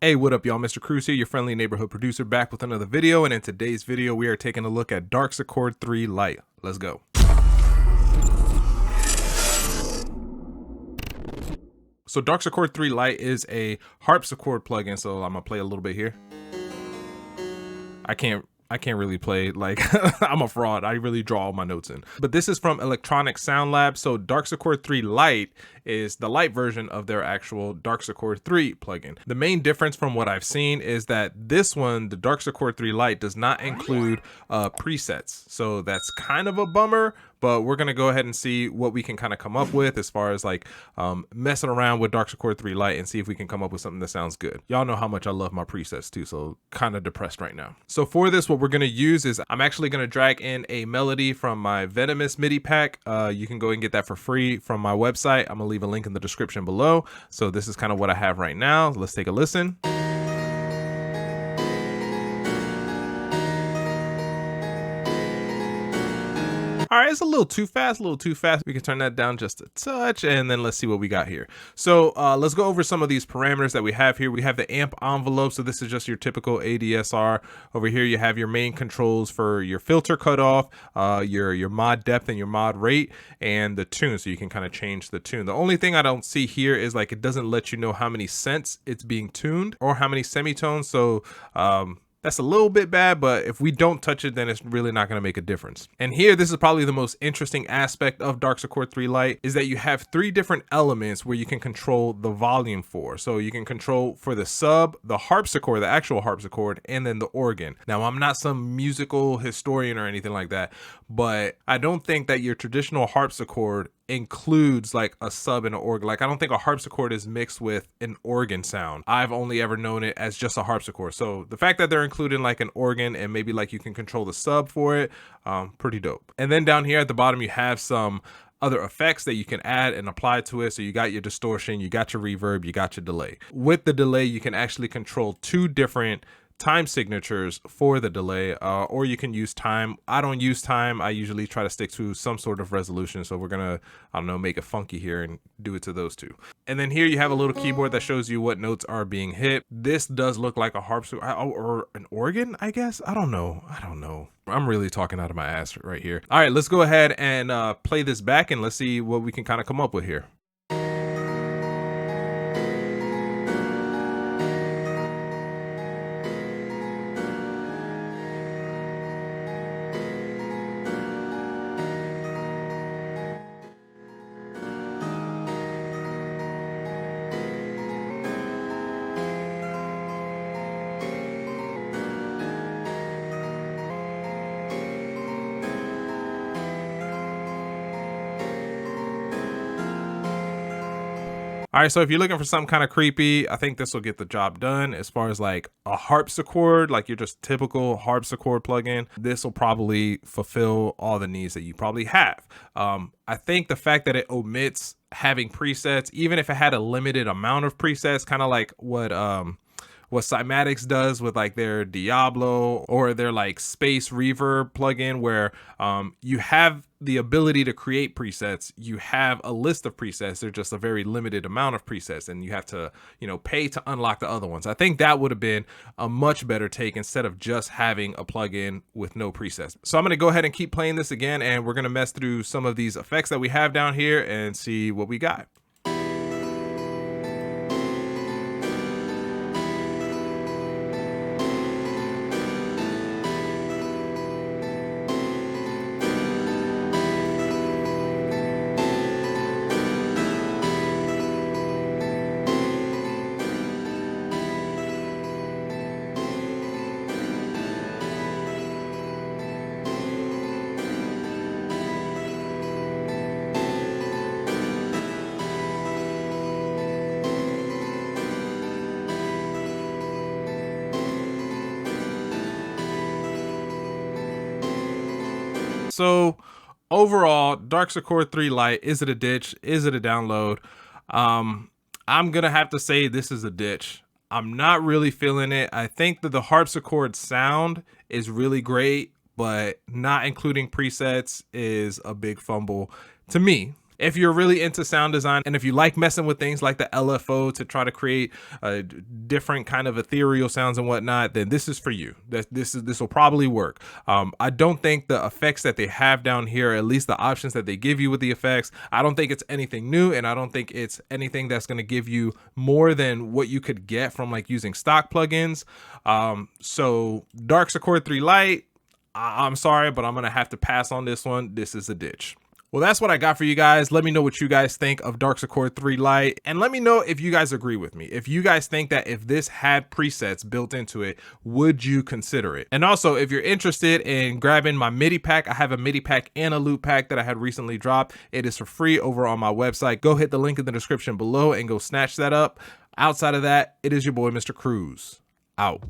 Hey, what up y'all? Mr. Cruz here, your friendly neighborhood producer, back with another video, and in today's video we are taking a look at Darksichord 3 Lite. Let's go. So Darksichord 3 Lite is a harpsichord plugin, so I'm gonna play a little bit here. I can't really play, like, I'm a fraud. I really draw all my notes in. But this is from Electronic Sound Lab. So Darksichord 3 Lite is the light version of their actual Darksichord 3 plugin. The main difference from what I've seen is that this one, the Darksichord 3 Lite, does not include presets. So that's kind of a bummer, but we're gonna go ahead and see what we can kind of come up with as far as like messing around with Darksichord 3 Lite and see if we can come up with something that sounds good. Y'all know how much I love my presets too, so kind of depressed right now. So for this, what we're gonna use is I'm actually gonna drag in a melody from my Venomous MIDI pack. You can go and get that for free from my website. I'm gonna leave a link in the description below. So this is kind of what I have right now. Let's take a listen. All right, it's a little too fast, We can turn that down just a touch, and then let's see what we got here. So let's go over some of these parameters that we have here. We have the amp envelope, so this is just your typical ADSR. Over here, you have your main controls for your filter cutoff, your mod depth and your mod rate, and the tune, so you can kind of change the tune. The only thing I don't see here is like it doesn't let you know how many cents it's being tuned or how many semitones, so that's a little bit bad, but if we don't touch it, then it's really not going to make a difference. And here, this is probably the most interesting aspect of Darksichord 3 Lite, is that you have 3 different elements where you can control the volume for. So you can control for the sub, the harpsichord, the actual harpsichord, and then the organ. Now, I'm not some musical historian or anything like that, but I don't think that your traditional harpsichord includes like a sub and an organ. Like, I don't think a harpsichord is mixed with an organ sound. I've only ever known it as just a harpsichord. So the fact that they're including like an organ and maybe like you can control the sub for it, pretty dope. And then down here at the bottom, you have some other effects that you can add and apply to it. So you got your distortion, you got your reverb, you got your delay. With the delay, you can actually control 2 different time signatures for the delay, or you can use time. I don't use time. I usually try to stick to some sort of resolution. So we're gonna, I don't know, make it funky here and do it to those 2. And then here you have a little keyboard that shows you what notes are being hit. This does look like a harpsichord or an organ, I guess. I don't know. I'm really talking out of my ass right here. All right, let's go ahead and play this back and let's see what we can kind of come up with here. All right, so if you're looking for something kind of creepy, I think this will get the job done. As far as like a harpsichord, like your just typical harpsichord plugin, this will probably fulfill all the needs that you probably have. I think the fact that it omits having presets, even if it had a limited amount of presets, kind of like what Cymatics does with like their Diablo or their like space reverb plugin, where you have the ability to create presets. You have a list of presets. They're just a very limited amount of presets, and you have to, pay to unlock the other ones. I think that would have been a much better take instead of just having a plugin with no presets. So I'm going to go ahead and keep playing this again, and we're going to mess through some of these effects that we have down here and see what we got. So overall, Darksichord 3 Lite, is it a ditch? Is it a download? I'm gonna have to say this is a ditch. I'm not really feeling it. I think that the harpsichord sound is really great, but not including presets is a big fumble to me. If you're really into sound design and if you like messing with things like the LFO to try to create different kind of ethereal sounds and whatnot, then this is for you. This will probably work. I don't think the effects that they have down here, at least the options that they give you with the effects, I don't think it's anything new, and I don't think it's anything that's going to give you more than what you could get from like using stock plugins. So Darksichord 3 Lite, I'm sorry, but I'm gonna have to pass on this one. This is a ditch. Well, that's what I got for you guys. Let me know what you guys think of Darksichord 3 Lite, and let me know if you guys agree with me. If you guys think that if this had presets built into it, would you consider it? And also, if you're interested in grabbing my MIDI pack, I have a MIDI pack and a loop pack that I had recently dropped. It is for free over on my website. Go hit the link in the description below and go snatch that up. Outside of that, it is your boy, Mr. Cruz, out.